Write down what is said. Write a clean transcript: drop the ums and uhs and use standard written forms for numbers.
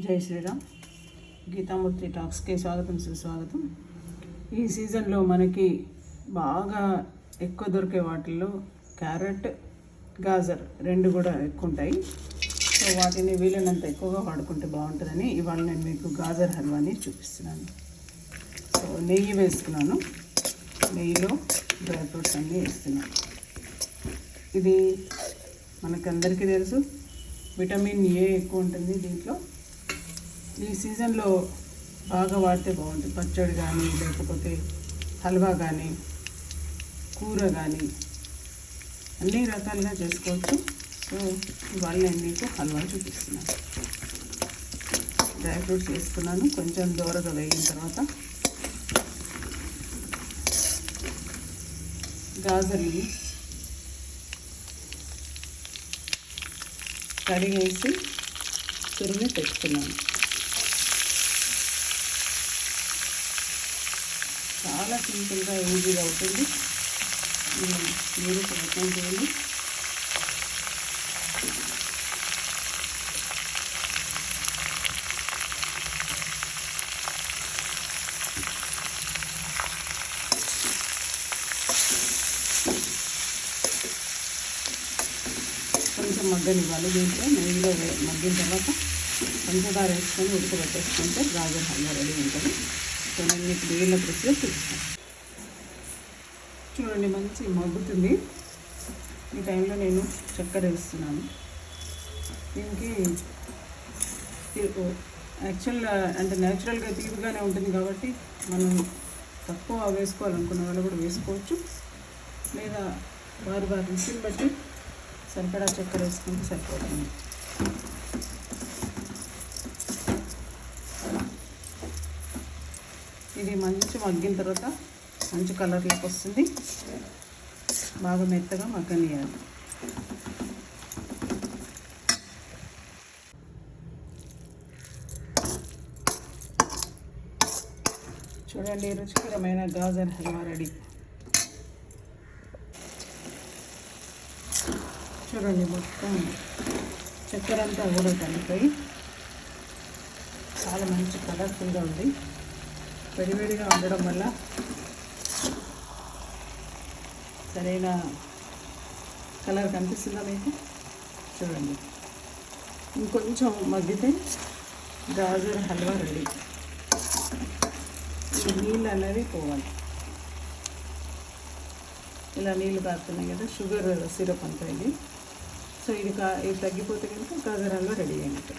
జై శ్రీరామ్. గీతామూర్తి టాక్స్కి స్వాగతం, సుస్వాగతం. ఈ సీజన్లో మనకి బాగా ఎక్కువ దొరికే వాటిల్లో క్యారెట్, గాజర్ రెండు కూడా ఎక్కువ ఉంటాయి. సో వాటిని వీలైనంత ఎక్కువగా వాడుకుంటే బాగుంటుందని ఇవాళ నేను మీకు గాజర్ హల్వాని చూపిస్తున్నాను. సో నెయ్యి వేస్తున్నాను, నెయ్యిలో డ్రై ఫ్రూట్స్ అన్నీ వేస్తున్నాను. ఇది మనకందరికీ తెలుసు, విటమిన్ ఏ ఎక్కువ ఉంటుంది దీంట్లో. ఈ సీజన్లో బాగా వాడితే బాగుంటుంది. పచ్చడి కానీ, లేకపోతే హల్వా కానీ, కూర కానీ అన్ని రకాలుగా చేసుకోవచ్చు. సో ఇవాళ నేను మీకు హల్వా చూపిస్తున్నాను. డ్రై ఫ్రూట్స్ వేస్తున్నాను. కొంచెం దోరగా వేగిన తర్వాత గాజర్ని కడిగేసి తురిమి పెట్టుకున్నాను. చాలా సింపుల్గా ఈజీగా అవుతుంది. మీరు ప్రయత్నం చేయండి. కొంచెం మగ్గనివ్వాలి. దీంట్లో నెయ్యిలో మగ్గిన తర్వాత పంచదార వేసుకొని ఉడకబెట్టేసుకుంటే గాజర్ హల్వా రెడీ ఉంటుంది. సో నేను మీకు మిగిలిన ప్రెస్లో చూపిస్తాను. చూడండి, మంచి మగ్గుతుంది. ఈ టైంలో నేను చక్కెర వేస్తున్నాను. దీనికి యాక్చువల్ అంటే న్యాచురల్గా తీరుగానే ఉంటుంది కాబట్టి మనం తక్కువ వేసుకోవాలనుకున్న వాళ్ళు కూడా వేసుకోవచ్చు, లేదా వారి రుచిని బట్టి సరిపడా చక్కెర వేసుకుంటే సరిపోతుంది. ఇది మంచి మగ్గిన తర్వాత మంచి కలర్లోకి వస్తుంది. బాగా మెత్తగా మగ్గనియాలి. చూడండి, రుచికరమైన గాజర్ హల్వా రెడీ. చూడండి, మొత్తం చక్కెర అంతా కూడా కలిపిపోయి చాలా మంచి కలర్ఫుల్గా ఉంది. వేడివేడిగా ఉండడం వల్ల సరైన కలర్ కనిపిస్తుందా మీకు? చూడండి, ఇంకొంచెం మగ్గితే గాజర్ హల్వా రెడీ. ఈ నీళ్ళు అనేవి పోవాలి. ఇలా నీళ్ళు కారుతున్నాయి కదా, షుగర్ సిరప్ అంతా ఇది. సో ఇది తగ్గిపోతే కనుక గాజర్ హల్వా రెడీ అయినట్టు.